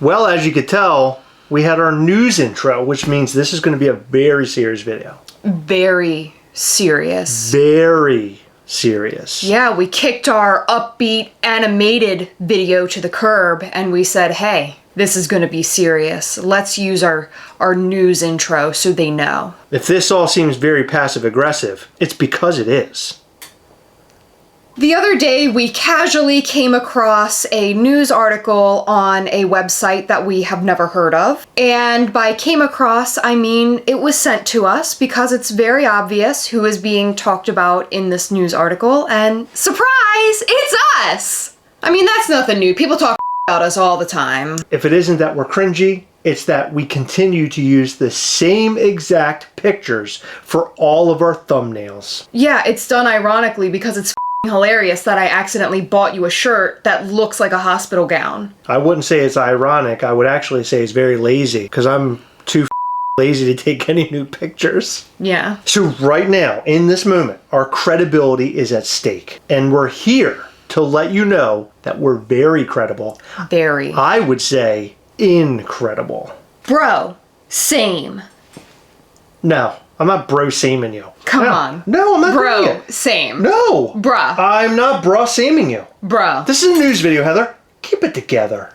Well, as you could tell, we had our news intro, which means this is going to be a very serious video. Very serious. Very serious. Yeah, we kicked our upbeat animated video to the curb and we said, hey, this is going to be serious. Let's use our news intro so they know. If this all seems very passive-aggressive, it's because it is. The other day, we casually came across a news article on a website that we have never heard of. And by came across, I mean it was sent to us because it's very obvious who is being talked about in this news article. And surprise, it's us! I mean, that's nothing new. People talk about us all the time. If it isn't that we're cringy, it's that we continue to use the same exact pictures for all of our thumbnails. Yeah, it's done ironically because it's hilarious that I accidentally bought you a shirt that looks like a hospital gown. I wouldn't say it's ironic. I would actually say it's very lazy because I'm too lazy to take any new pictures. Yeah. So right now, in this moment, our credibility is at stake. And we're here to let you know that we're very credible. Very. I would say incredible. Bro, same. No, I'm not bro-saming you. Come on. No, I'm not Bro, doing it. same. No. Bruh. I'm not bro-saming you. Bruh. This is a news video, Heather. Keep it together.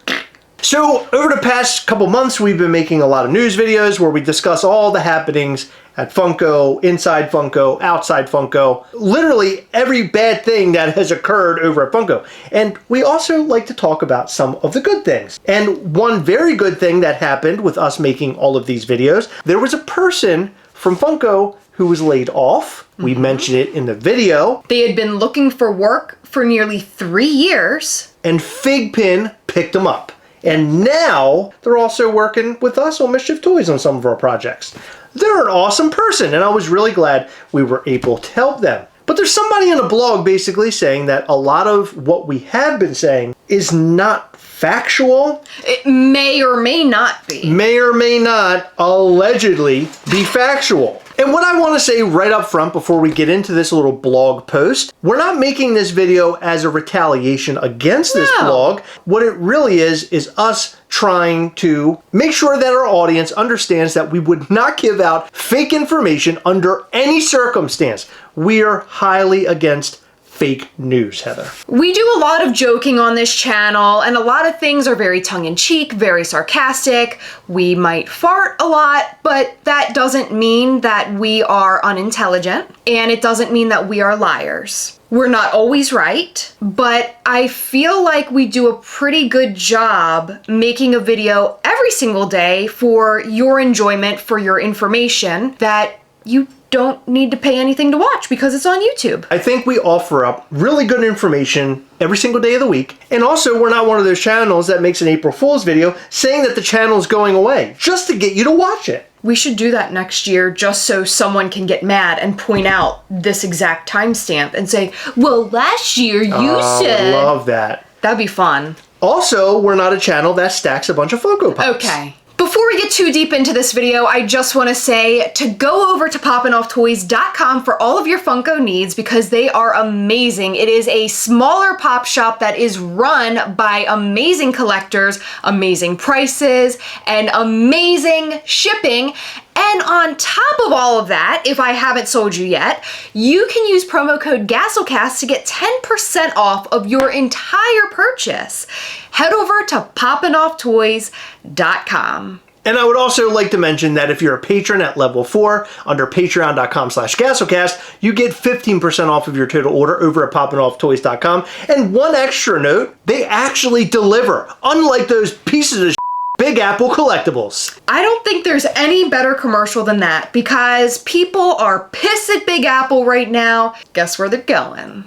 So, over the past couple months, we've been making a lot of news videos where we discuss all the happenings at Funko, inside Funko, outside Funko, literally every bad thing that has occurred over at Funko. And we also like to talk about some of the good things. And one very good thing that happened with us making all of these videos, there was a person from Funko who was laid off. We mentioned it in the video. They had been looking for work for nearly 3 years. And Figpin picked them up. And now they're also working with us on Mischief Toys on some of our projects. They're an awesome person, and I was really glad we were able to help them. But there's somebody in a blog basically saying that a lot of what we have been saying is not factual. It may or may not be. May or may not allegedly be factual. And what I want to say right up front before we get into this little blog post, we're not making this video as a retaliation against this blog. What it really is us trying to make sure that our audience understands that we would not give out fake information under any circumstance. We are highly against fake news, Heather. We do a lot of joking on this channel, and a lot of things are very tongue-in-cheek, very sarcastic. We might fart a lot, but that doesn't mean that we are unintelligent, and it doesn't mean that we are liars. We're not always right, but I feel like we do a pretty good job making a video every single day for your enjoyment, for your information, that you don't need to pay anything to watch because it's on YouTube. I think we offer up really good information every single day of the week. And also, we're not one of those channels that makes an April Fool's video saying that the channel is going away just to get you to watch it. We should do that next year just so someone can get mad and point out this exact timestamp and say, well, last year you said. I love that. That'd be fun. Also, we're not a channel that stacks a bunch of Funko Pops. Okay. Before we get too deep into this video, I just want to say to go over to POPPINOFFTOYS.com for all of your Funko needs because they are amazing. It is a smaller pop shop that is run by amazing collectors, amazing prices, and amazing shipping. And on top of all of that, if I haven't sold you yet, you can use promo code Gastlecast to get 10% off of your entire purchase. Head over to POPPINOFFTOYS.com. And I would also like to mention that if you're a patron at level 4 under patreon.com/Gastlecast, you get 15% off of your total order over at POPPINOFFTOYS.com. And one extra note, they actually deliver, unlike those pieces of Big Apple collectibles. I don't think there's any better commercial than that because people are pissed at Big Apple right now. Guess where they're going?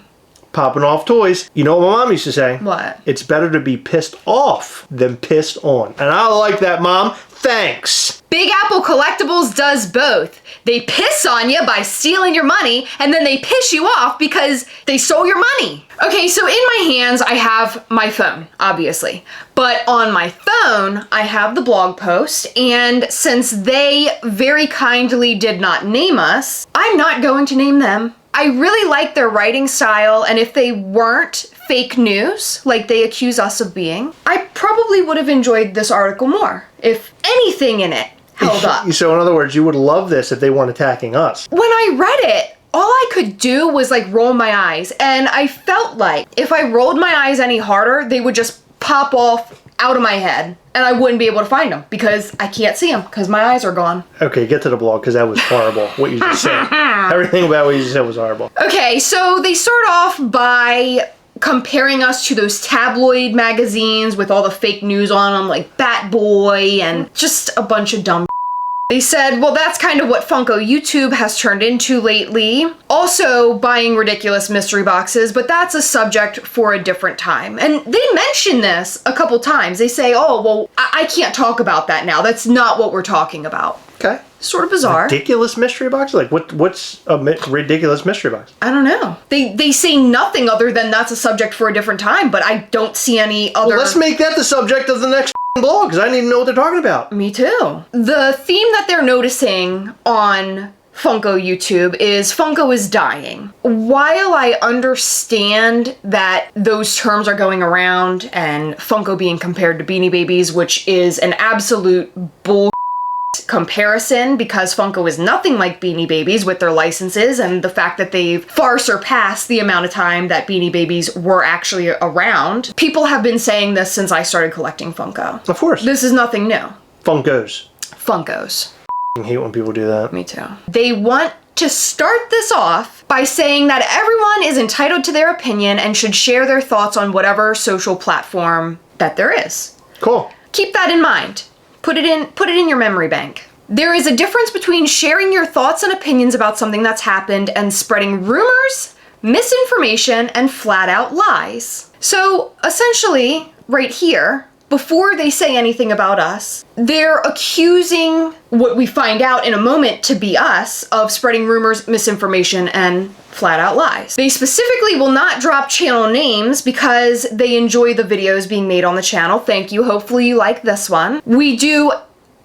Popping off toys. You know what my mom used to say? What? It's better to be pissed off than pissed on. And I like that, Mom. Thanks. Big Apple Collectibles does both. They piss on you by stealing your money, and then they piss you off because they stole your money. Okay, so in my hands, I have my phone, obviously. But on my phone, I have the blog post, and since they very kindly did not name us, I'm not going to name them. I really like their writing style, and if they weren't fake news, like they accuse us of being, I probably would have enjoyed this article more if anything in it held up. So in other words, you would love this if they weren't attacking us. When I read it, all I could do was like roll my eyes, and I felt like if I rolled my eyes any harder, they would just pop off out of my head and I wouldn't be able to find them because I can't see them because my eyes are gone. Okay, get to the blog because that was horrible what you just said. Everything about what you just said was horrible. Okay, so they start off by comparing us to those tabloid magazines with all the fake news on them, like Bat Boy and just a bunch of dumb. They said, well, that's kind of what Funko YouTube has turned into lately. Also buying ridiculous mystery boxes, but that's a subject for a different time. And they mention this a couple times. They say, oh, well, I can't talk about that now. That's not what we're talking about. Okay. Sort of bizarre. Ridiculous mystery box? Like, what's a ridiculous mystery box? I don't know. They say nothing other than that's a subject for a different time, but I don't see any other... Well, let's make that the subject of the next blog, because I need to know what they're talking about. Me too. The theme that they're noticing on Funko YouTube is Funko is dying. While I understand that those terms are going around and Funko being compared to Beanie Babies, which is an absolute bull comparison because Funko is nothing like Beanie Babies with their licenses and the fact that they've far surpassed the amount of time that Beanie Babies were actually around. People have been saying this since I started collecting Funko. Of course. This is nothing new. Funkos. Funkos. I hate when people do that. Me too. They want to start this off by saying that everyone is entitled to their opinion and should share their thoughts on whatever social platform that there is. Cool. Keep that in mind. Put it in your memory bank. There is a difference between sharing your thoughts and opinions about something that's happened and spreading rumors, misinformation, and flat out lies. So essentially, right here, before they say anything about us, they're accusing what we find out in a moment to be us of spreading rumors, misinformation, and flat out lies. They specifically will not drop channel names because they enjoy the videos being made on the channel. Thank you. Hopefully you like this one. We do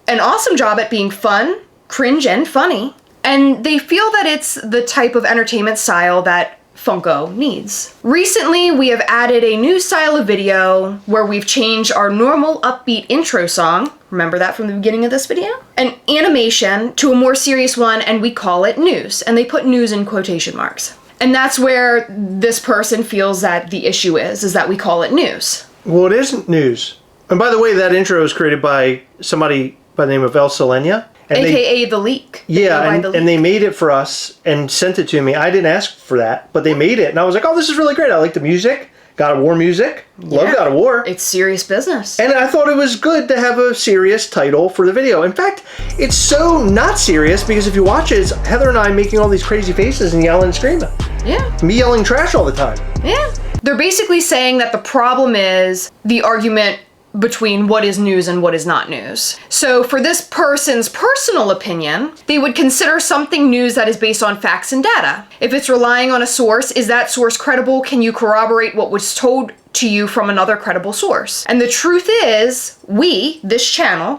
an awesome job at being fun, cringe, and funny. And they feel that it's the type of entertainment style that Funko needs. Recently, we have added a new style of video where we've changed our normal upbeat intro song, remember that from the beginning of this video? An animation to a more serious one, and we call it news. And they put news in quotation marks. And that's where this person feels that the issue is that we call it news. Well, it isn't news. And by the way, that intro was created by somebody by the name of El Selenia. And AKA The Leak. Yeah, and they made it for us and sent it to me. I didn't ask for that, but they made it. And I was like, oh, this is really great. I like the music. God of War music. Love God of War. It's serious business. And I thought it was good to have a serious title for the video. In fact, it's so not serious because if you watch it, it's Heather and I making all these crazy faces and yelling and screaming. Yeah. Me yelling trash all the time. Yeah. They're basically saying that the problem is the argument between what is news and what is not news. So for this person's personal opinion, they would consider something news that is based on facts and data. If it's relying on a source, is that source credible? Can you corroborate what was told to you from another credible source? And the truth is, this channel,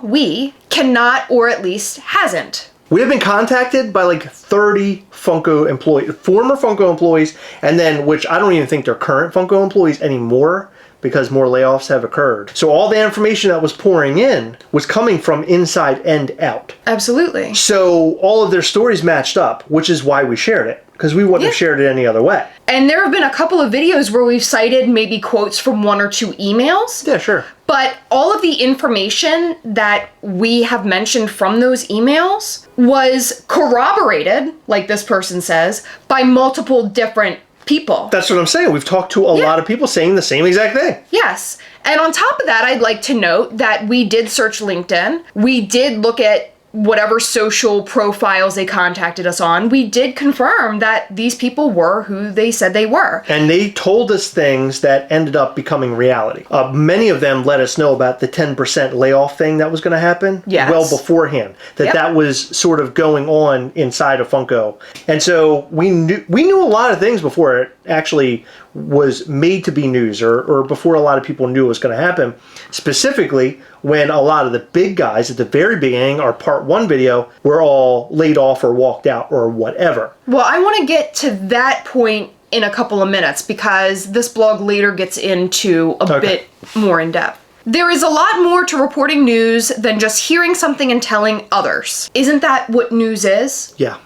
cannot, or at least hasn't. We have been contacted by like 30 Funko employees, former Funko employees, and then, which I don't even think they're current Funko employees anymore, because more layoffs have occurred. So all the information that was pouring in was coming from inside and out. Absolutely. So all of their stories matched up, which is why we shared it, because we wouldn't have shared it any other way. And there have been a couple of videos where we've cited maybe quotes from 1 or 2 emails. Yeah, sure. But all of the information that we have mentioned from those emails was corroborated, like this person says, by multiple different people. That's what I'm saying. We've talked to a lot of people saying the same exact thing. Yes. And on top of that, I'd like to note that we did search LinkedIn. We did look at whatever social profiles they contacted us on. We did confirm that these people were who they said they were. And they told us things that ended up becoming reality. Many of them let us know about the 10% layoff thing that was going to happen well beforehand. That was sort of going on inside of Funko. And so we knew a lot of things before it actually was made to be news, or before a lot of people knew it was going to happen. Specifically, when a lot of the big guys at the very beginning, our part 1 video, were all laid off or walked out or whatever. Well, I want to get to that point in a couple of minutes because this blog later gets into a bit more in depth. There is a lot more to reporting news than just hearing something and telling others. Isn't that what news is? Yeah.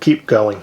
Keep going.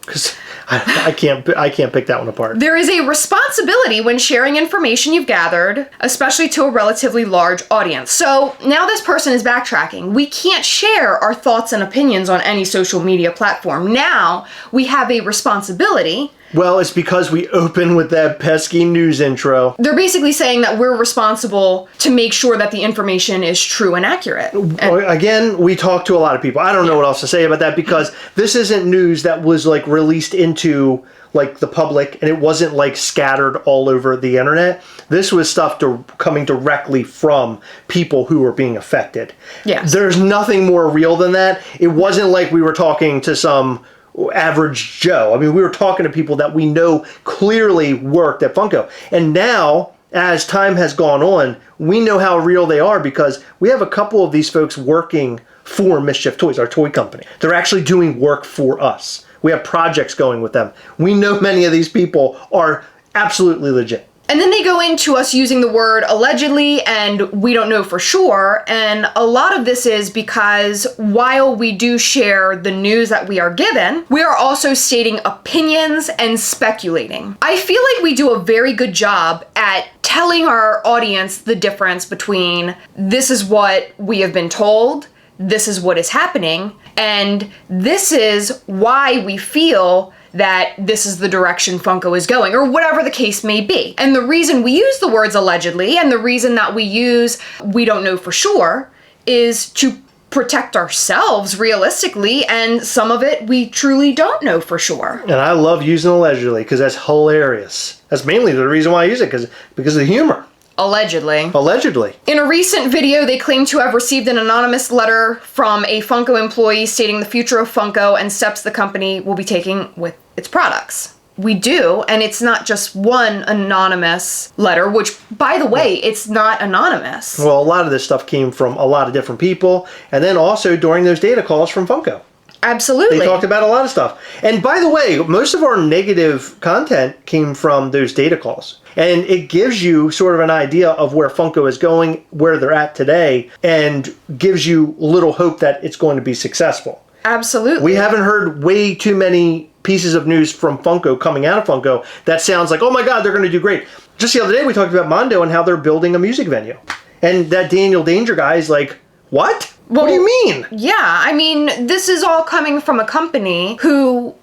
Because I can't pick that one apart. There is a responsibility when sharing information you've gathered, especially to a relatively large audience. So now this person is backtracking. We can't share our thoughts and opinions on any social media platform. Now we have a responsibility. Well, it's because we open with that pesky news intro. They're basically saying that we're responsible to make sure that the information is true and accurate. Again, we talk to a lot of people. I don't know what else to say about that because this isn't news that was like released into like the public and it wasn't like scattered all over the internet. This was stuff coming directly from people who were being affected. Yes. There's nothing more real than that. It wasn't like we were talking to some average Joe. I mean, we were talking to people that we know clearly worked at Funko. And now, as time has gone on, we know how real they are because we have a couple of these folks working for Mischief Toys, our toy company. They're actually doing work for us. We have projects going with them. We know many of these people are absolutely legit. And then they go into us using the word allegedly and we don't know for sure. And a lot of this is because while we do share the news that we are given, we are also stating opinions and speculating. I feel like we do a very good job at telling our audience the difference between this is what we have been told, this is what is happening, and this is why we feel that this is the direction Funko is going, or whatever the case may be. And the reason we use the words allegedly, and the reason that we use we don't know for sure, is to protect ourselves realistically, and some of it we truly don't know for sure. And I love using allegedly because that's hilarious. That's mainly the reason why I use it, because of the humor. Allegedly. Allegedly. In a recent video, they claim to have received an anonymous letter from a Funko employee stating the future of Funko and steps the company will be taking with its products. We do, and it's not just one anonymous letter, which, by the way, it's not anonymous. Well, a lot of this stuff came from a lot of different people, and then also during those data calls from Funko. Absolutely. They talked about a lot of stuff. And by the way, most of our negative content came from those data calls. And it gives you sort of an idea of where Funko is going, where they're at today, and gives you little hope that it's going to be successful. Absolutely. We haven't heard way too many pieces of news from Funko coming out of Funko that sounds like, oh my God, they're going to do great. Just the other day, we talked about Mondo and how they're building a music venue. And that Daniel Danger guy is like, what? Well, what do you mean? Yeah, I mean, this is all coming from a company who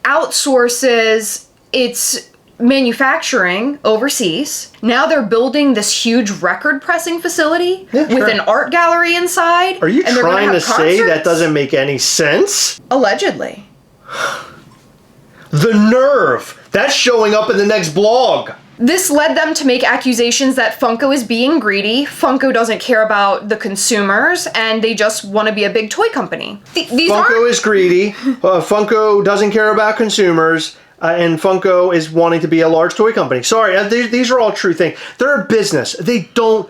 outsources its manufacturing overseas. Now they're building this huge record pressing facility with an art gallery inside. Are you trying to say that doesn't make any sense? Allegedly. The nerve! That's showing up in the next blog. This led them to make accusations that Funko is being greedy, Funko doesn't care about the consumers, and they just want to be a big toy company. Funko is greedy, Funko doesn't care about consumers, and Funko is wanting to be a large toy company. Sorry, these are all true things. They're a business. They don't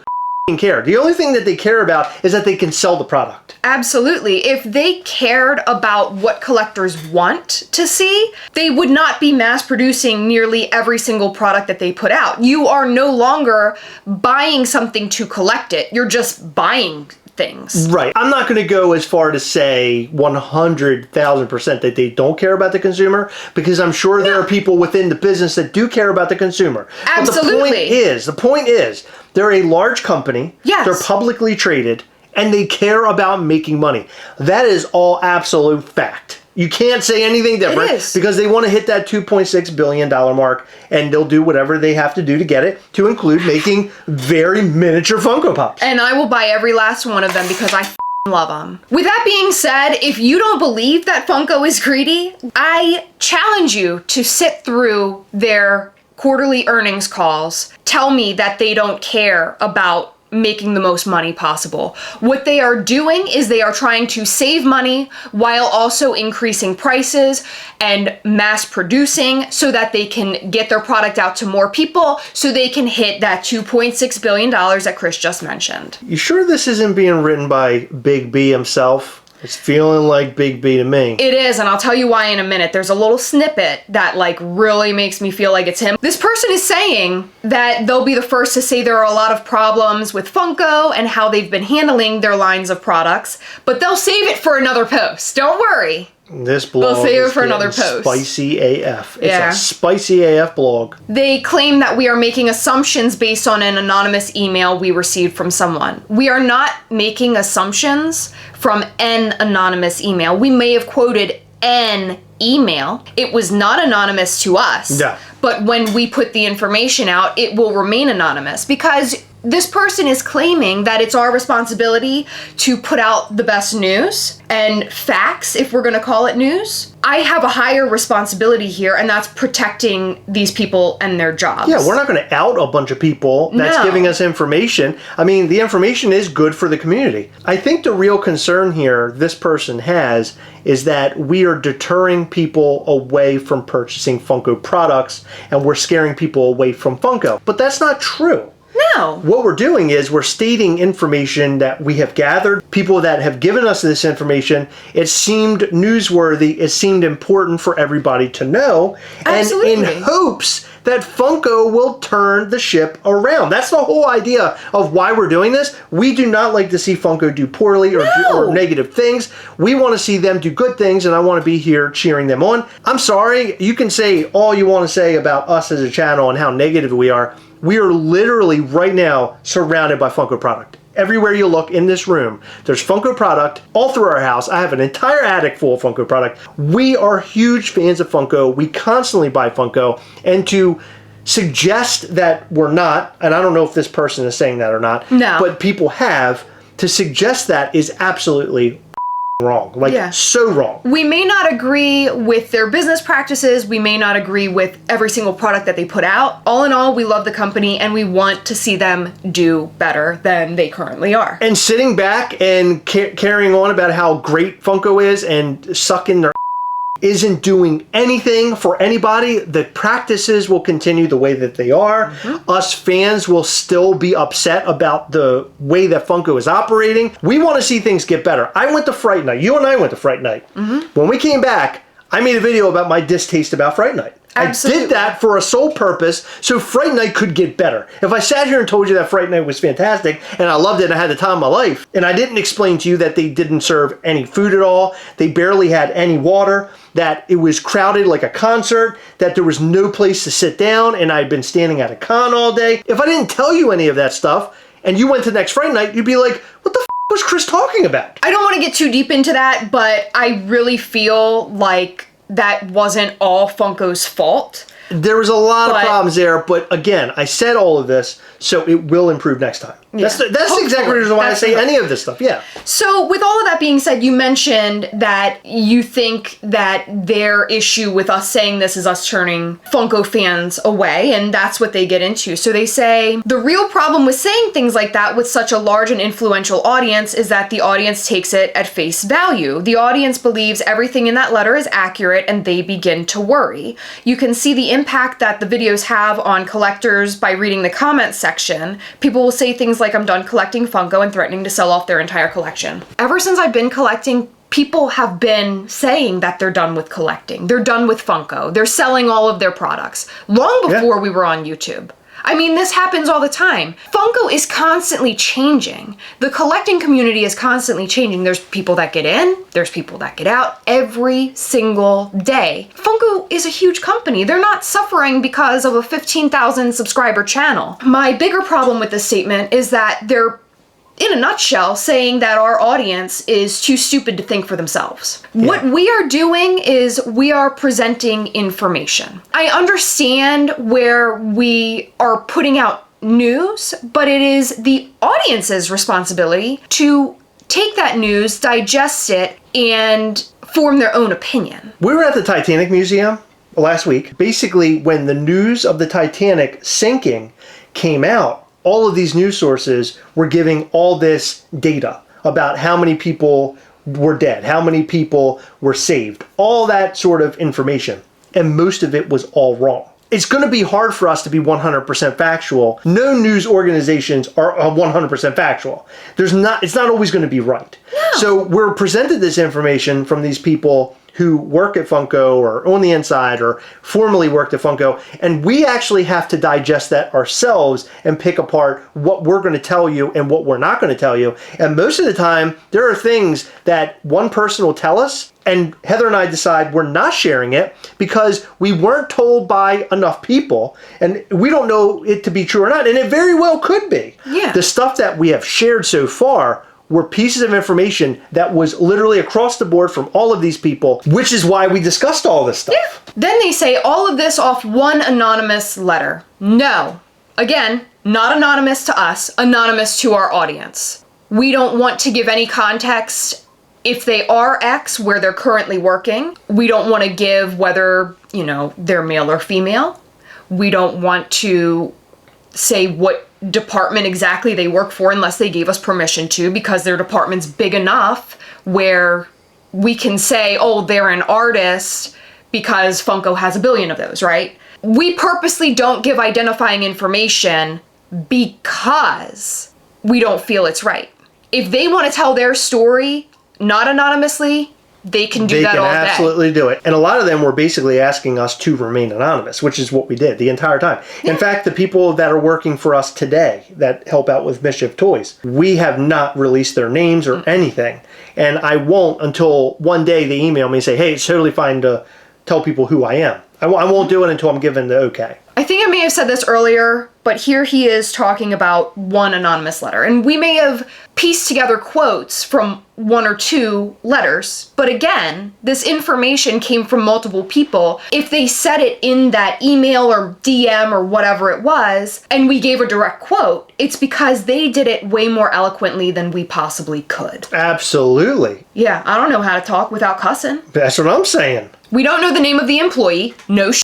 care. The only thing that they care about is that they can sell the product. Absolutely. If they cared about what collectors want to see, they would not be mass producing nearly every single product that they put out. You are no longer buying something to collect it. You're just buying things. Right. I'm not going to go as far to say 100,000% that they don't care about the consumer, because I'm sure there are people within the business that do care about the consumer. Absolutely. But the point is, they're a large company. Yes. They're publicly traded, and they care about making money. That is all absolute fact. You can't say anything different because they want to hit that $2.6 billion mark, and they'll do whatever they have to do to get it, to include making very miniature Funko Pops. And I will buy every last one of them because I love them. With that being said, if you don't believe that Funko is greedy, I challenge you to sit through their quarterly earnings calls. Tell me that they don't care about making the most money possible. What they are doing is they are trying to save money while also increasing prices and mass producing so that they can get their product out to more people so they can hit that $2.6 billion that Chris just mentioned. You sure this isn't being written by Big B himself? It's feeling like Big B to me. It is, and I'll tell you why in a minute. There's a little snippet that like really makes me feel like it's him. This person is saying that they'll be the first to say there are a lot of problems with Funko and how they've been handling their lines of products, but they'll save it for another post. Don't worry. This blog save it is for another getting post. Spicy AF. It's Yeah. a spicy AF blog. They claim that we are making assumptions based on an anonymous email we received from someone. We are not making assumptions from an anonymous email. We may have quoted an email. It was not anonymous to us. No. But when we put the information out, it will remain anonymous because this person is claiming that it's our responsibility to put out the best news and facts, if we're going to call it news. I have a higher responsibility here, and that's protecting these people and their jobs. Yeah, we're not going to out a bunch of people that's No. giving us information. I mean, the information is good for the community. I think the real concern here this person has is that we are deterring people away from purchasing Funko products, and we're scaring people away from Funko. But that's not true. No. What we're doing is we're stating information that we have gathered, people that have given us this information. It seemed newsworthy, it seemed important for everybody to know, Absolutely. and in hopes that Funko will turn the ship around. That's the whole idea of why we're doing this. We do not like to see Funko do poorly or, or negative things. We want to see them do good things, and I want to be here cheering them on. I'm sorry, you can say all you want to say about us as a channel and how negative we are. We are literally right now surrounded by Funko product. Everywhere you look in this room, there's Funko product all through our house. I have an entire attic full of Funko product. We are huge fans of Funko. We constantly buy Funko. And to suggest that we're not, and I don't know if this person is saying that or not, No. but people have, to suggest that is absolutely wrong. Like, Yeah. so wrong. We may not agree with their business practices. We may not agree with every single product that they put out. All in all, we love the company and we want to see them do better than they currently are. And sitting back and carrying on about how great Funko is and sucking their isn't doing anything for anybody. The practices will continue the way that they are. Us fans will still be upset about the way that Funko is operating. We want to see things get better. I went to Fright Night. You and I went to Fright Night. When we came back, I made a video about my distaste about Fright Night. Absolutely. I did that for a sole purpose so Fright Night could get better. If I sat here and told you that Fright Night was fantastic and I loved it and I had the time of my life, and I didn't explain to you that they didn't serve any food at all, they barely had any water, that it was crowded like a concert, that there was no place to sit down, and I'd been standing at a con all day. If I didn't tell you any of that stuff and you went to next Fright Night, you'd be like, what the f was Chris talking about? I don't want to get too deep into that, but I really feel like that wasn't all Funko's fault. There was a lot of problems there, but again, I said all of this, so it will improve next time. Yeah. That's the exact reason why I say any of this stuff, yeah. So with all of that being said, you mentioned that you think that their issue with us saying this is us turning Funko fans away, and that's what they get into. So they say, the real problem with saying things like that with such a large and influential audience is that the audience takes it at face value. The audience believes everything in that letter is accurate, and they begin to worry. You can see the impact that the videos have on collectors by reading the comments section. People will say things like, I'm done collecting Funko, and threatening to sell off their entire collection. Ever since I've been collecting, people have been saying that they're done with collecting. They're done with Funko. They're selling all of their products long before we were on YouTube. I mean, this happens all the time. Funko is constantly changing. The collecting community is constantly changing. There's people that get in, there's people that get out every single day. Funko is a huge company. They're not suffering because of a 15,000 subscriber channel. My bigger problem with this statement is that they're, in a nutshell, saying that our audience is too stupid to think for themselves. Yeah. What we are doing is we are presenting information. I understand where we are putting out news, but it is the audience's responsibility to take that news, digest it, and form their own opinion. We were at the Titanic Museum last week. Basically, when the news of the Titanic sinking came out, all of these news sources were giving all this data about how many people were dead, how many people were saved, all that sort of information. And most of it was all wrong. It's going to be hard for us to be 100% factual. No news organizations are 100% factual. It's not always going to be right. No. So we're presented this information from these people who work at Funko or on the inside or formerly worked at Funko, and we actually have to digest that ourselves and pick apart what we're going to tell you and what we're not going to tell you. And most of the time, there are things that one person will tell us, and Heather and I decide we're not sharing it because we weren't told by enough people, and we don't know it to be true or not, and it very well could be. Yeah. The stuff that we have shared so far were pieces of information that was literally across the board from all of these people, which is why we discussed all this stuff. Yeah. Then they say all of this off one anonymous letter. No. Again, not anonymous to us, anonymous to our audience. We don't want to give any context if they are X, where they're currently working. We don't want to give whether, they're male or female. We don't want to say what department exactly they work for unless they gave us permission to, because their department's big enough where we can say, oh, they're an artist because Funko has 1 billion of those, right? We purposely don't give identifying information because we don't feel it's right. If they want to tell their story not anonymously, they can do that all day. They can absolutely do it. And a lot of them were basically asking us to remain anonymous, which is what we did the entire time. Yeah. In fact, the people that are working for us today that help out with Mischief Toys, we have not released their names or anything. And I won't until one day they email me and say, hey, it's totally fine to tell people who I am. I won't do it until I'm given the okay. I think I may have said this earlier, but here he is talking about one anonymous letter. And we may have pieced together quotes from 1 or 2 letters. But again, this information came from multiple people. If they said it in that email or DM or whatever it was, and we gave a direct quote, it's because they did it way more eloquently than we possibly could. Absolutely. Yeah, I don't know how to talk without cussing. That's what I'm saying. We don't know the name of the employee. No shit.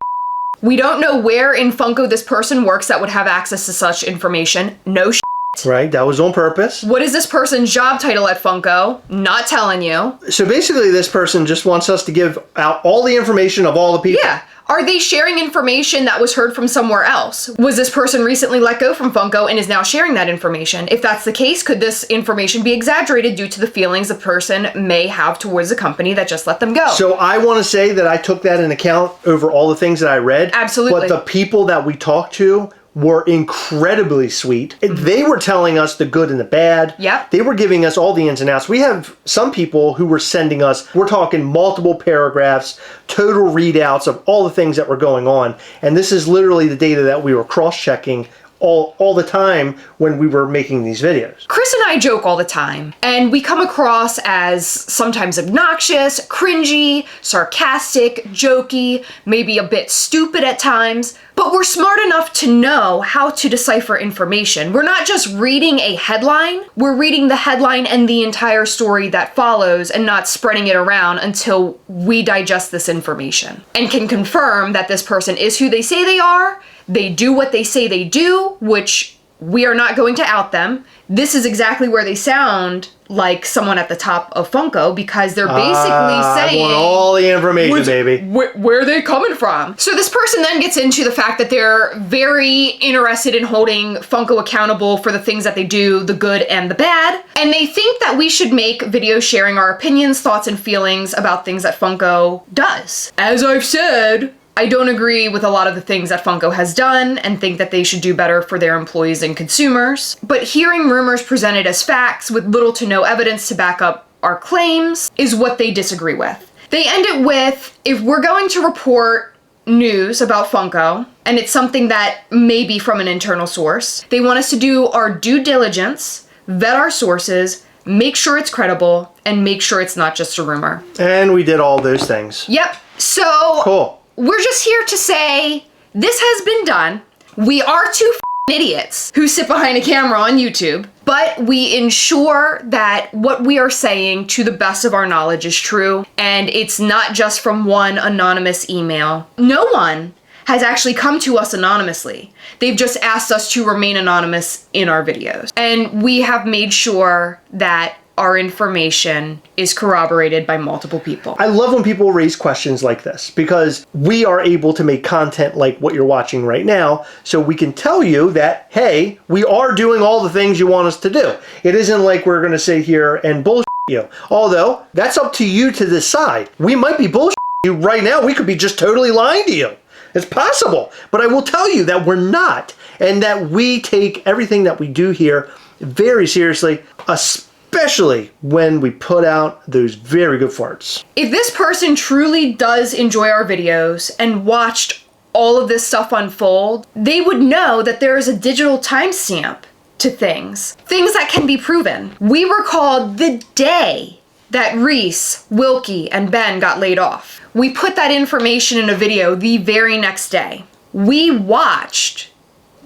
We don't know where in Funko this person works that would have access to such information. No shit. Right, that was on purpose. What is this person's job title at Funko? Not telling you. So basically this person just wants us to give out all the information of all the people. Yeah. Are they sharing information that was heard from somewhere else? Was this person recently let go from Funko and is now sharing that information? If that's the case, could this information be exaggerated due to the feelings a person may have towards a company that just let them go? So I want to say that I took that into account over all the things that I read. Absolutely. But the people that we talked to were incredibly sweet. They were telling us the good and the bad. Yep. They were giving us all the ins and outs. We have some people who were sending us, we're talking multiple paragraphs, total readouts of all the things that were going on. And this is literally the data that we were cross-checking all the time when we were making these videos. Chris and I joke all the time, and we come across as sometimes obnoxious, cringy, sarcastic, jokey, maybe a bit stupid at times, but we're smart enough to know how to decipher information. We're not just reading a headline, we're reading the headline and the entire story that follows and not spreading it around until we digest this information and can confirm that this person is who they say they are. They do what they say they do, which we are not going to out them. This is exactly where they sound like someone at the top of Funko because they're basically saying... I want all the information, baby. Where are they coming from? So this person then gets into the fact that they're very interested in holding Funko accountable for the things that they do, the good and the bad. And they think that we should make videos sharing our opinions, thoughts, and feelings about things that Funko does. As I've said, I don't agree with a lot of the things that Funko has done and think that they should do better for their employees and consumers. But hearing rumors presented as facts with little to no evidence to back up our claims is what they disagree with. They end it with, if we're going to report news about Funko, and it's something that may be from an internal source, they want us to do our due diligence, vet our sources, make sure it's credible, and make sure it's not just a rumor. And we did all those things. Yep. So... Cool. We're just here to say, this has been done. We are two idiots who sit behind a camera on YouTube, but we ensure that what we are saying to the best of our knowledge is true, and it's not just from one anonymous email. No one has actually come to us anonymously. They've just asked us to remain anonymous in our videos. And we have made sure that our information is corroborated by multiple people. I love when people raise questions like this because we are able to make content like what you're watching right now, so we can tell you that, hey, we are doing all the things you want us to do. It isn't like we're going to sit here and bullshit you. Although, that's up to you to decide. We might be bullshitting you right now. We could be just totally lying to you. It's possible. But I will tell you that we're not. And that we take everything that we do here very seriously, especially when we put out those very good farts. If this person truly does enjoy our videos and watched all of this stuff unfold, they would know that there is a digital timestamp to things that can be proven. We were called the day that Reese, Wilkie, and Ben got laid off. We put that information in a video the very next day. We watched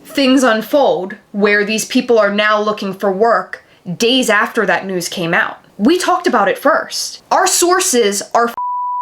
things unfold where these people are now looking for work days after that news came out. We talked about it first. Our sources are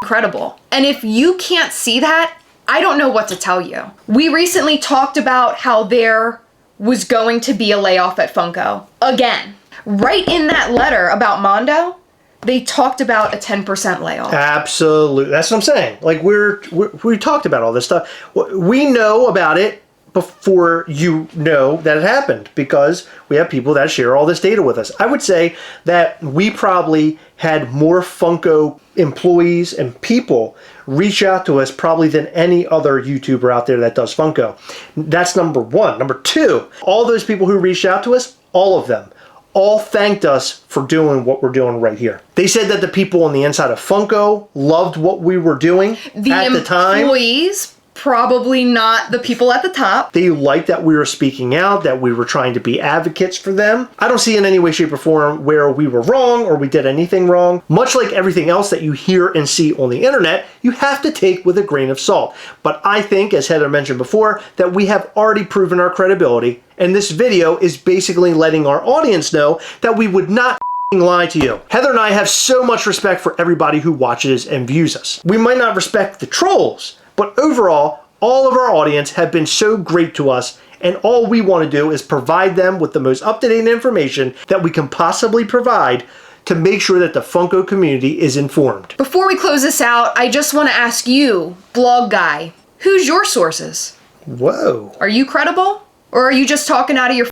credible. And if you can't see that, I don't know what to tell you. We recently talked about how there was going to be a layoff at Funko. Again, right in that letter about Mondo, they talked about a 10% layoff. Absolutely. That's what I'm saying. Like, we talked about all this stuff. We know about it before you know that it happened because we have people that share all this data with us. I would say that we probably had more Funko employees and people reach out to us probably than any other YouTuber out there that does Funko. That's number one. Number two, all those people who reached out to us, all of them, all thanked us for doing what we're doing right here. They said that the people on the inside of Funko loved what we were doing at the time. The employees, probably not the people at the top. They liked that we were speaking out, that we were trying to be advocates for them. I don't see in any way, shape, or form where we were wrong or we did anything wrong. Much like everything else that you hear and see on the internet, you have to take with a grain of salt. But I think, as Heather mentioned before, that we have already proven our credibility, and this video is basically letting our audience know that we would not lie to you. Heather and I have so much respect for everybody who watches and views us. We might not respect the trolls, but overall, all of our audience have been so great to us, and all we want to do is provide them with the most up-to-date information that we can possibly provide to make sure that the Funko community is informed. Before we close this out, I just want to ask you, blog guy, who's your sources? Whoa. Are you credible? Or are you just talking out of your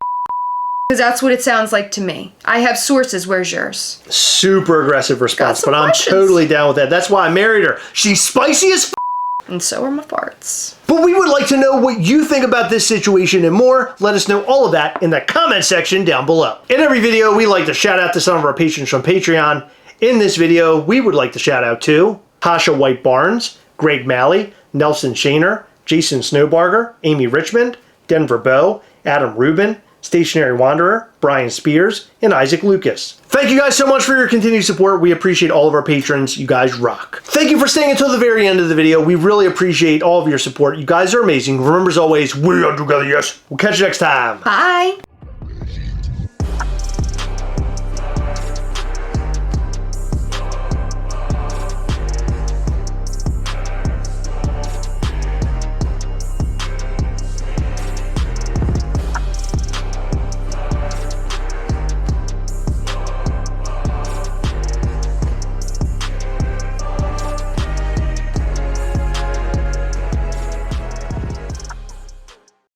because that's what it sounds like to me. I have sources, where's yours? Super aggressive response, but I'm questions. totally down with that. That's why I married her. She's spicy as and so are my farts. But we would like to know what you think about this situation and more. Let us know all of that in the comment section down below. In every video, we like to shout out to some of our patrons from Patreon. In this video, we would like to shout out to Tasha White Barnes, Greg Malley, Nelson Shaner, Jason Snowbarger, Amy Richmond, Denver Bow, Adam Rubin, Stationary Wanderer, Brian Spears, and Isaac Lucas. Thank you guys so much for your continued support. We appreciate all of our patrons. You guys rock. Thank you for staying until the very end of the video. We really appreciate all of your support. You guys are amazing. Remember, as always, we are together, yes. We'll catch you next time. Bye.